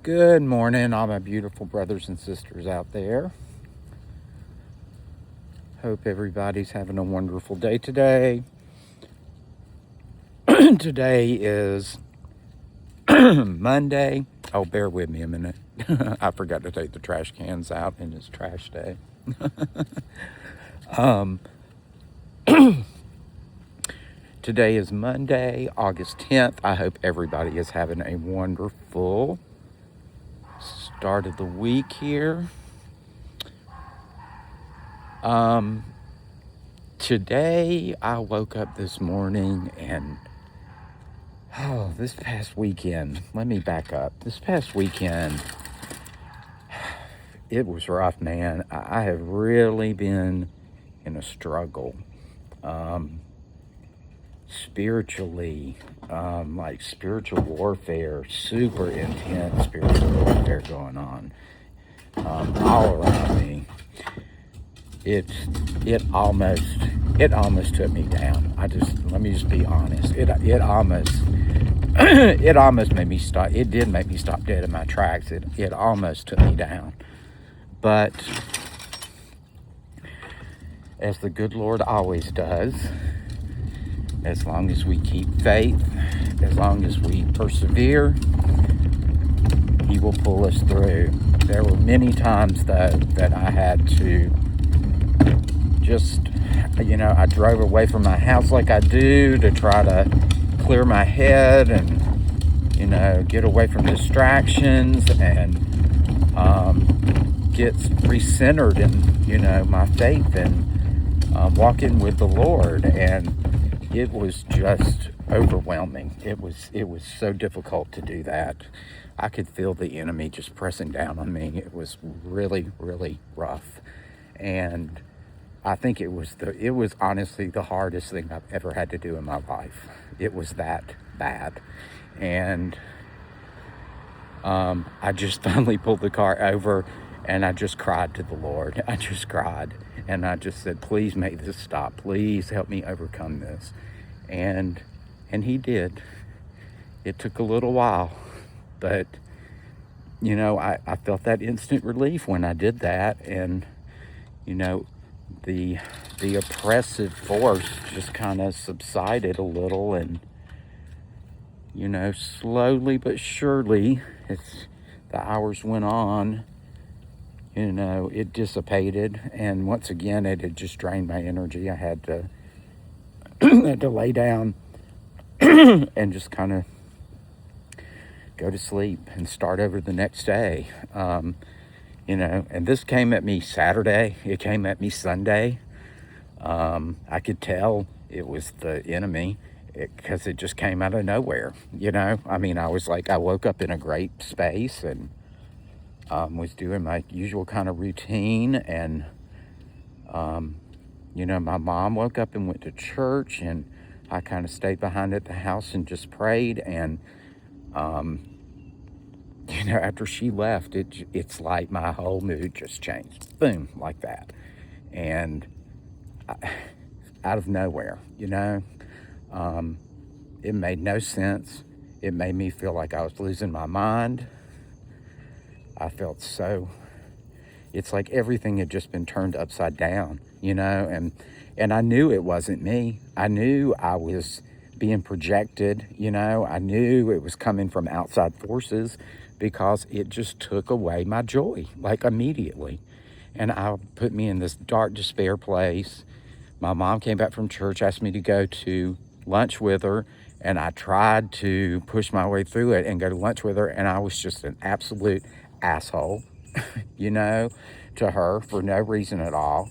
Good morning, all my beautiful brothers and sisters out there. Hope everybody's having a wonderful day today. Today is Monday. Oh, bear with me a minute. I forgot to take the trash cans out, and it's trash day. Today is Monday, August 10th. I hope everybody is having a wonderful start of the week here. Today I woke up this morning and this past weekend, let me back up. This past weekend, it was rough, man. I have really been in a struggle. Spiritually, like spiritual warfare, super intense spiritual warfare going on all around me. It almost took me down. Let me just be honest. It almost made me stop. It did make me stop dead in my tracks. It almost took me down. But as the good Lord always does, as long as we keep faith, as long as we persevere, He will pull us through. There were many times that I had to just, I drove away from my house like I do to try to clear my head and, get away from distractions and get recentered in, my faith and walking with the Lord. And it was just overwhelming. It was so difficult to do that. I could feel the enemy just pressing down on me. It was really, really rough. And I think it was honestly the hardest thing I've ever had to do in my life. It was that bad. And I just finally pulled the car over and I just cried to the Lord. I just cried. And I just said, please make this stop. Please help me overcome this. And He did. It took a little while, but, I felt that instant relief when I did that. And, the oppressive force just kind of subsided a little. And, slowly but surely, as the hours went on, it dissipated. And once again, it had just drained my energy. I had to to lay down and just kind of go to sleep and start over the next day. And this came at me Saturday. It came at me Sunday. I could tell it was the enemy because it just came out of nowhere. I woke up in a great space and was doing my usual kind of routine. And, my mom woke up and went to church, and I kind of stayed behind at the house and just prayed. And, after she left, it's like my whole mood just changed. Boom, like that. And out of nowhere, it made no sense. It made me feel like I was losing my mind. I felt it's like everything had just been turned upside down, and I knew it wasn't me. I knew I was being projected, I knew it was coming from outside forces because it just took away my joy, like immediately. And put me in this dark despair place. My mom came back from church, asked me to go to lunch with her, and I tried to push my way through it and go to lunch with her, and I was just an absolute asshole, to her for no reason at all.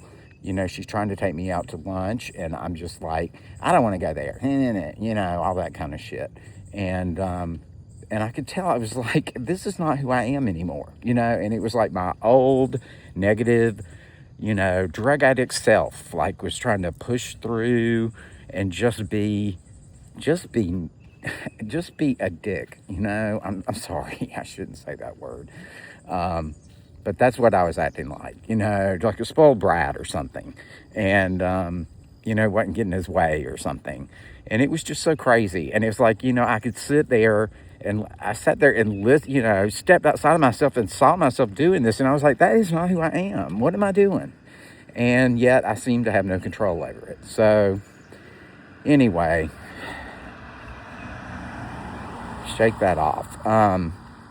She's trying to take me out to lunch, and I'm just like, I don't want to go there, all that kind of shit. And I could tell, I was like, this is not who I am anymore, and it was like my old negative, drug addict self, like was trying to push through and just be a dick, I'm sorry, I shouldn't say that word. But that's what I was acting like, like a spoiled brat or something. And, wasn't getting his way or something. And it was just so crazy. And it was like, I could sit there, and I sat there and stepped outside of myself and saw myself doing this. And I was like, that is not who I am. What am I doing? And yet I seem to have no control over it. So anyway, shake that off,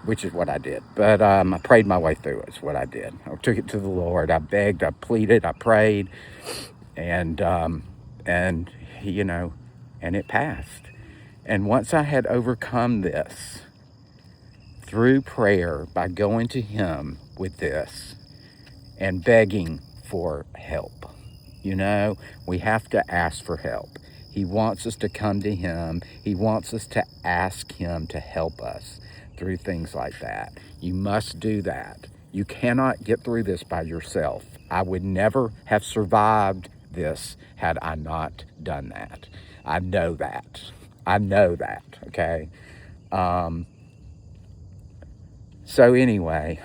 which is what I did. But I prayed my way through it, is what I did. I took it to the Lord. I begged, I pleaded, I prayed, and and it passed. And once I had overcome this through prayer, by going to him with this and begging for help, we have to ask for help. He wants us to come to him. He wants us to ask him to help us through things like that. You must do that. You cannot get through this by yourself. I would never have survived this had I not done that. I know that. Okay? So anyway,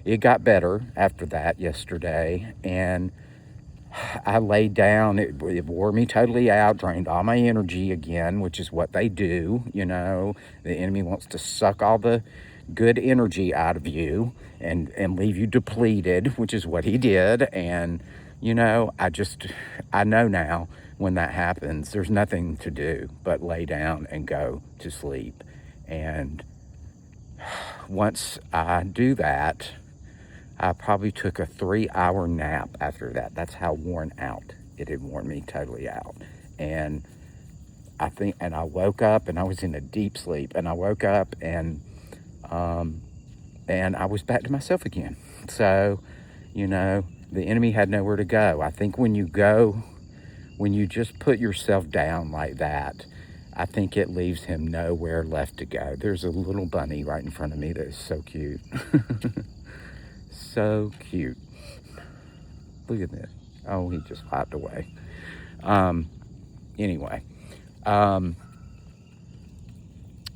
it got better after that yesterday, and I laid down. It wore me totally out, drained all my energy again, which is what they do. The enemy wants to suck all the good energy out of you and leave you depleted, which is what he did. And, I know now when that happens, there's nothing to do but lay down and go to sleep. And once I do that, I probably took a 3-hour nap after that. That's how worn out it had worn me totally out. And I woke up, and I was in a deep sleep, and I woke up and I was back to myself again. So, the enemy had nowhere to go. I think when you just put yourself down like that, I think it leaves him nowhere left to go. There's a little bunny right in front of me that is so cute. So cute. Look at this. Oh, he just hopped away. Anyway.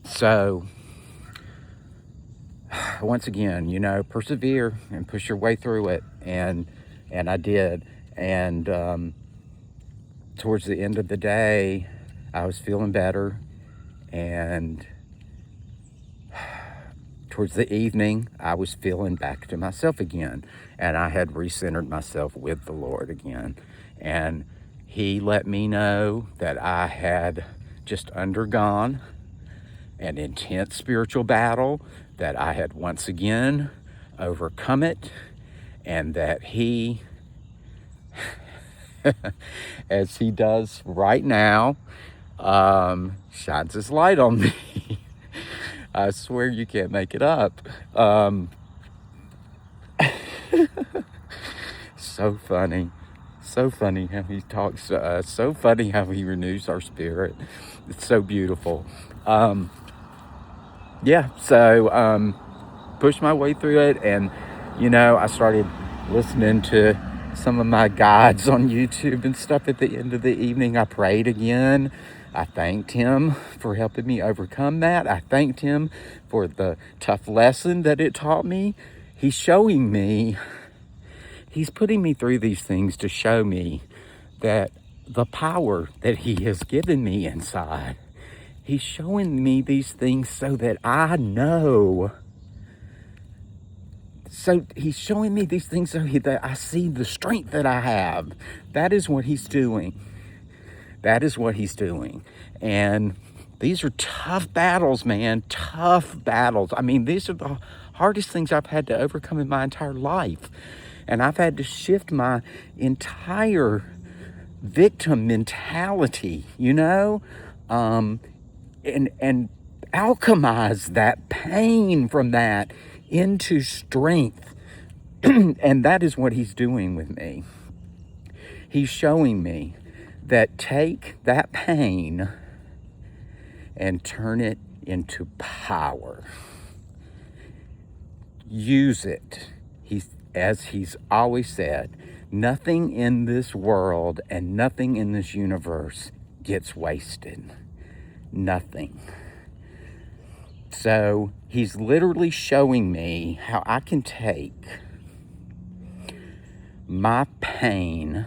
So, once again, persevere and push your way through it. And I did. And towards the end of the day, I was feeling better. And towards the evening, I was feeling back to myself again. And I had recentered myself with the Lord again. And he let me know that I had just undergone an intense spiritual battle, that I had once again overcome it, and that he, as he does right now, shines his light on me. I swear you can't make it up. So funny. So funny how he talks to us. So funny how he renews our spirit. It's so beautiful. Pushed my way through it, and I started listening to some of my guides on YouTube and stuff. At the end of the evening, I prayed again. I thanked him for helping me overcome that. I thanked him for the tough lesson that it taught me. He's showing me, he's putting me through these things to show me that the power that he has given me inside, he's showing me these things so that I know. So he's showing me these things so that I see the strength that I have. That is what he's doing. That is what he's doing. And these are tough battles, man. Tough battles. I mean, these are the hardest things I've had to overcome in my entire life. And I've had to shift my entire victim mentality, and alchemize that pain from that into strength. And that is what he's doing with me. He's showing me that take that pain and turn it into power. Use it. As he's always said, nothing in this world and nothing in this universe gets wasted. Nothing. So he's literally showing me how I can take my pain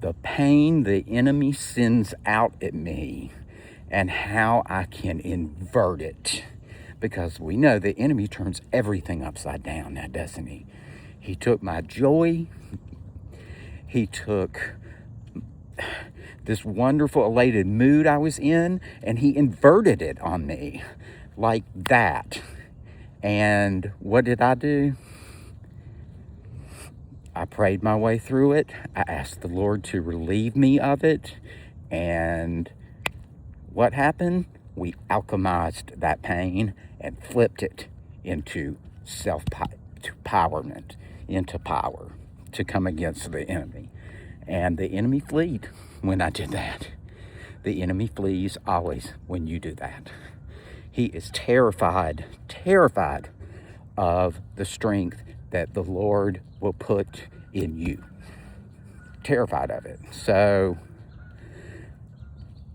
the pain the enemy sends out at me and how I can invert it. Because we know the enemy turns everything upside down now, doesn't he? He took my joy. He took this wonderful, elated mood I was in, and he inverted it on me like that. And what did I do? I prayed my way through it. I asked the Lord to relieve me of it. And what happened? We alchemized that pain and flipped it into self-empowerment, into power to come against the enemy. And the enemy fled when I did that. The enemy flees always when you do that. He is terrified of the strength that the Lord will put in you. Terrified of it. So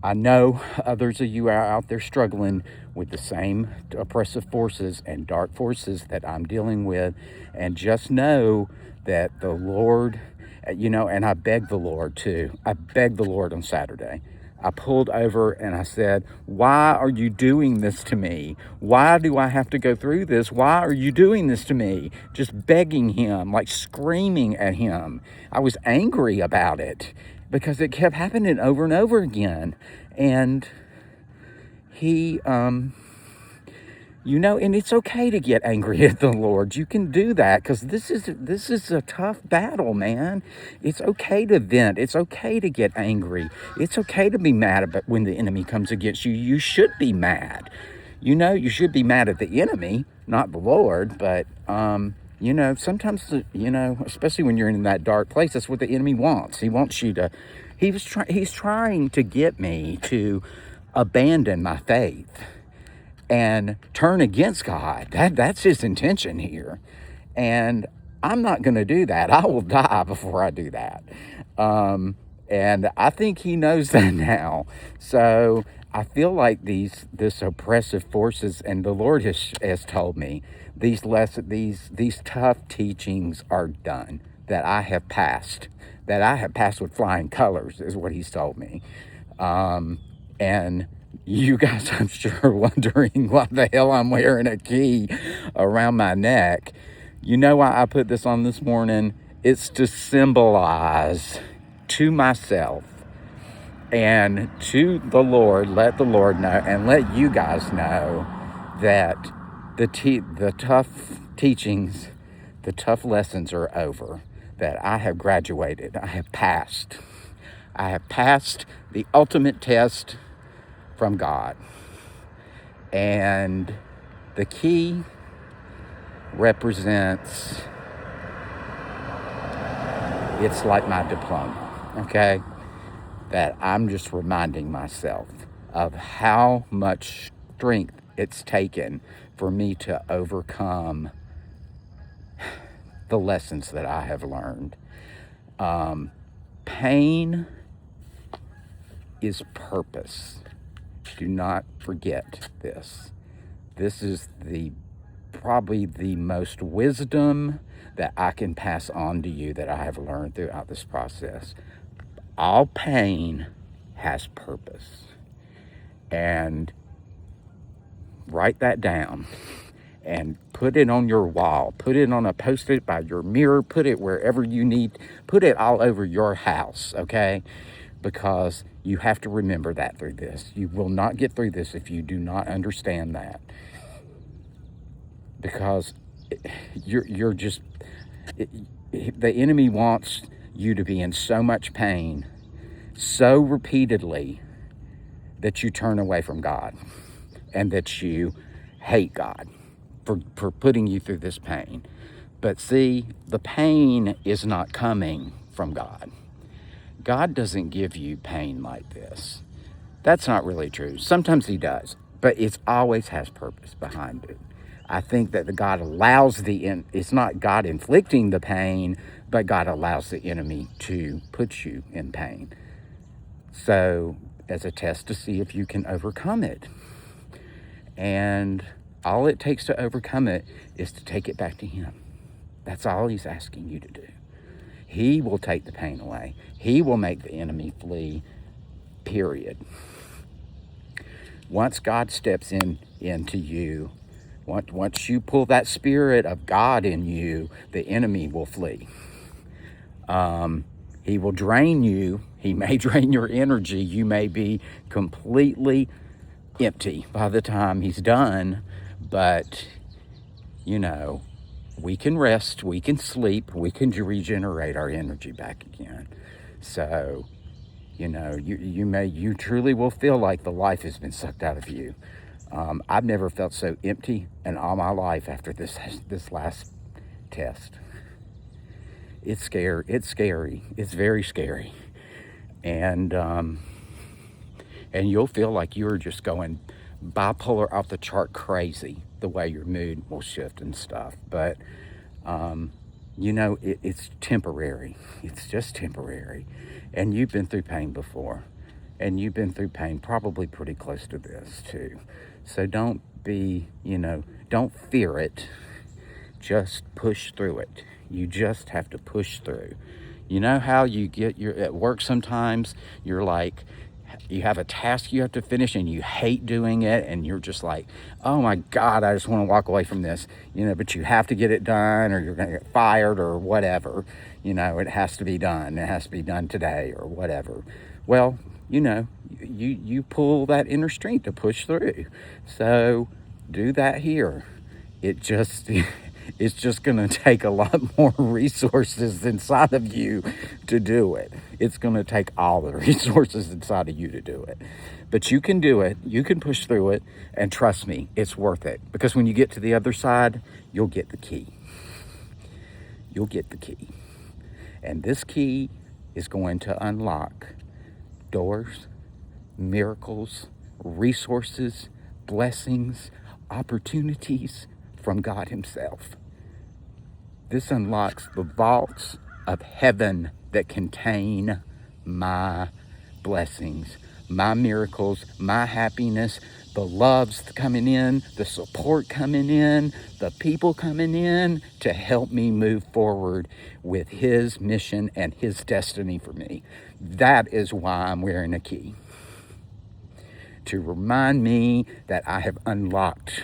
I know others of you are out there struggling with the same oppressive forces and dark forces that I'm dealing with. And just know that the Lord, and I begged the Lord too. I begged the Lord on Saturday. I pulled over and I said, why are you doing this to me? Why do I have to go through this? Why are you doing this to me? Just begging him, like screaming at him. I was angry about it because it kept happening over and over again. And he, and it's okay to get angry at the Lord. You can do that because this is a tough battle, man. It's okay to vent. It's okay to get angry. It's okay to be mad about when the enemy comes against you. You should be mad. You should be mad at the enemy, not the Lord. But, sometimes, especially when you're in that dark place, that's what the enemy wants. He wants you to, he's trying to get me to abandon my faith and turn against God. That's his intention here. And I'm not going to do that. I will die before I do that. And I think he knows that now. So I feel like this oppressive forces, and the Lord has told me these tough teachings are done, that I have passed with flying colors, is what he's told me. And you guys, I'm sure, wondering why the hell I'm wearing a key around my neck. You know why I put this on this morning? It's to symbolize to myself and to the Lord, let the Lord know, and let you guys know that the tough teachings, the tough lessons are over, that I have graduated. I have passed. I have passed the ultimate test from God. And the key represents, it's like my diploma, okay? That I'm just reminding myself of how much strength it's taken for me to overcome the lessons that I have learned. Pain is purpose. Do not forget this. This is probably the most wisdom that I can pass on to you that I have learned throughout this process. All pain has purpose. And write that down and put it on your wall. Put it on a post-it by your mirror. Put it wherever you need. Put it all over your house, okay? Because you have to remember that through this. You will not get through this if you do not understand that. Because you're just, the enemy wants you to be in so much pain, so repeatedly, that you turn away from God and that you hate God for putting you through this pain. But see, the pain is not coming from God. God doesn't give you pain like this. That's not really true. Sometimes he does, but it always has purpose behind it. I think that God allows it's not God inflicting the pain, but God allows the enemy to put you in pain. So, as a test to see if you can overcome it. And all it takes to overcome it is to take it back to him. That's all he's asking you to do. He will take the pain away. He will make the enemy flee, period. Once God steps into you, once you pull that spirit of God in you, the enemy will flee. He will drain you. He may drain your energy. You may be completely empty by the time he's done, but we can rest, we can sleep, we can regenerate our energy back again. So, you truly will feel like the life has been sucked out of you. I've never felt so empty in all my life after this last test. It's scary. It's very scary. And you'll feel like you're just going bipolar, off the chart crazy, the way your mood will shift and stuff. But, it's temporary. It's just temporary. And you've been through pain before. And you've been through pain probably pretty close to this too. So don't fear it. Just push through it. You just have to push through. You know how you're at work sometimes, you're like, you have a task you have to finish and you hate doing it, and you're just like, oh my God, I just want to walk away from this, but you have to get it done or you're going to get fired or whatever. It has to be done. It has to be done today or whatever. Well, you pull that inner strength to push through. So do that here. It's just going to take a lot more resources inside of you to do it. It's going to take all the resources inside of you to do it. But you can do it. You can push through it. And trust me, it's worth it. Because when you get to the other side, you'll get the key. You'll get the key. And this key is going to unlock doors, miracles, resources, blessings, opportunities from God himself. This unlocks the vaults of heaven that contain my blessings, my miracles, my happiness, the loves coming in, the support coming in, the people coming in to help me move forward with his mission and his destiny for me. That is why I'm wearing a key. To remind me that I have unlocked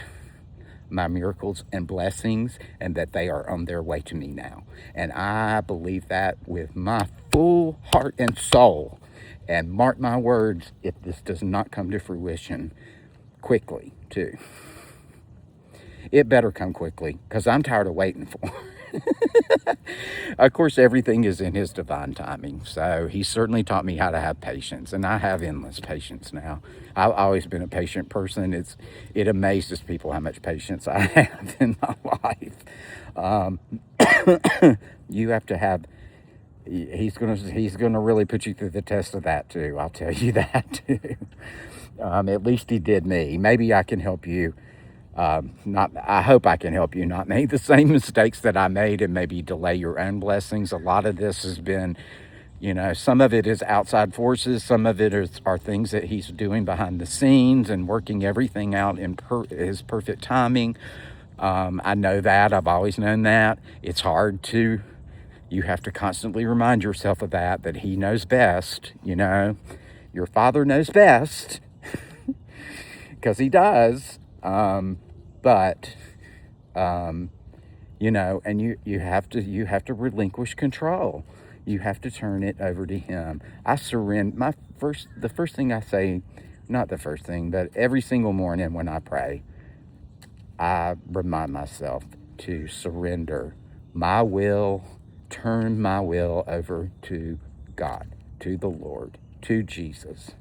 my miracles and blessings and that they are on their way to me now. And I believe that with my full heart and soul. And mark my words, if this does not come to fruition quickly too, it better come quickly, because I'm tired of waiting for it. Of course, everything is in his divine timing. So he certainly taught me how to have patience, and I have endless patience now. I've always been a patient person. It amazes people how much patience I have in my life. You have to have. He's gonna really put you through the test of that too. I'll tell you that too. At least he did me. Maybe I can help you. I hope I can help you not make the same mistakes that I made and maybe delay your own blessings. A lot of this has been, some of it is outside forces. Some of it are things that he's doing behind the scenes and working everything out in his perfect timing. I know that. I've always known that. It's hard to, you have to constantly remind yourself of that he knows best, Your Father knows best, because he does. But and you have to relinquish control. You have to turn it over to him. I surrender. The first thing I say, not the first thing, but every single morning when I pray, I remind myself to surrender my will, turn my will over to God, to the Lord, to Jesus,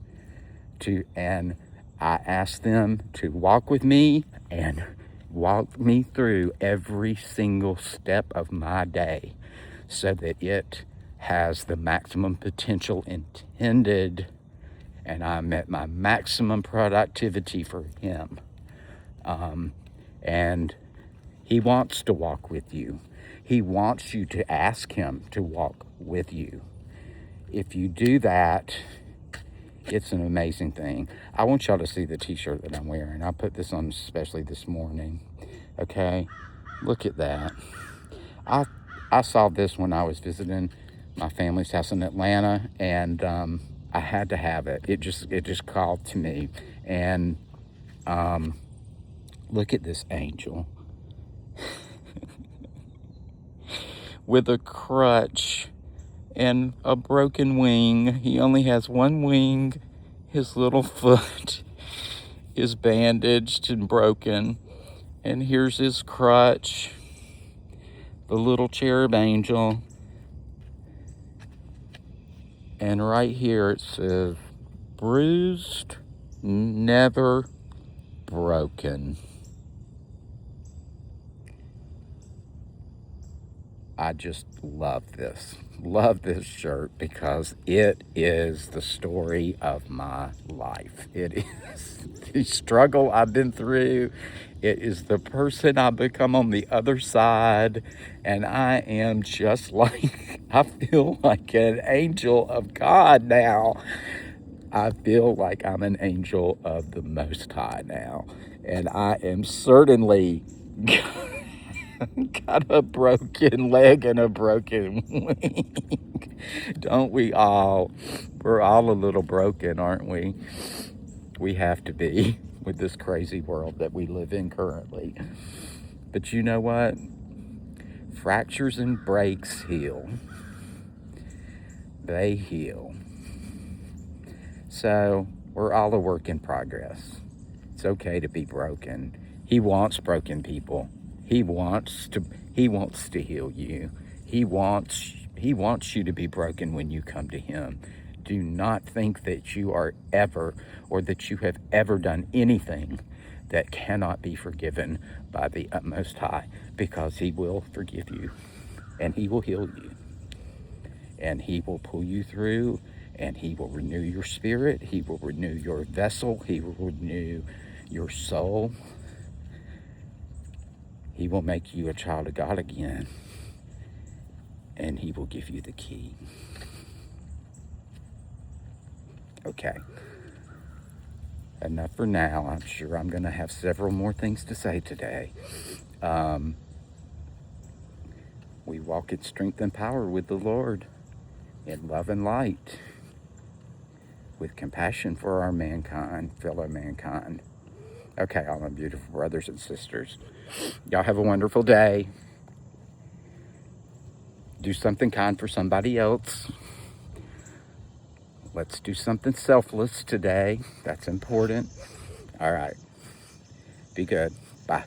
and I ask them to walk with me and walk me through every single step of my day so that it has the maximum potential intended and I'm at my maximum productivity for him. And he wants to walk with you. He wants you to ask him to walk with you. If you do that, it's an amazing thing. I want y'all to see the t-shirt that I'm wearing. I put this on especially this morning. Okay, look at that. I saw this when I was visiting my family's house in Atlanta, and I had to have it. It just called to me. And look at this angel with a crutch and a broken wing. He only has one wing. His little foot is bandaged and broken. And here's his crutch, the little cherub angel. And right here it says, bruised, never broken. I just love this shirt because it is the story of my life. It is the struggle I've been through. It is the person I've become on the other side. And I am just like, I feel like an angel of God now. I feel like I'm an angel of the Most High now. And I am certainly got a broken leg and a broken wing. Don't we all? We're all a little broken, aren't we? We have to be with this crazy world that we live in currently. But you know what? Fractures and breaks heal. They heal. So we're all a work in progress. It's okay to be broken. He wants broken people. He wants to heal you. He wants you to be broken when you come to him. Do not think that you are ever, or that you have ever done anything that cannot be forgiven by the Most High, because he will forgive you, and he will heal you, and he will pull you through, and he will renew your spirit. He will renew your vessel. He will renew your soul. He will make you a child of God again, and he will give you the key. Okay, enough for now. I'm sure I'm going to have several more things to say today. We walk in strength and power with the Lord, in love and light, with compassion for our mankind, fellow mankind. Okay, all my beautiful brothers and sisters, y'all have a wonderful day. Do something kind for somebody else. Let's do something selfless today. That's important. All right. Be good. Bye.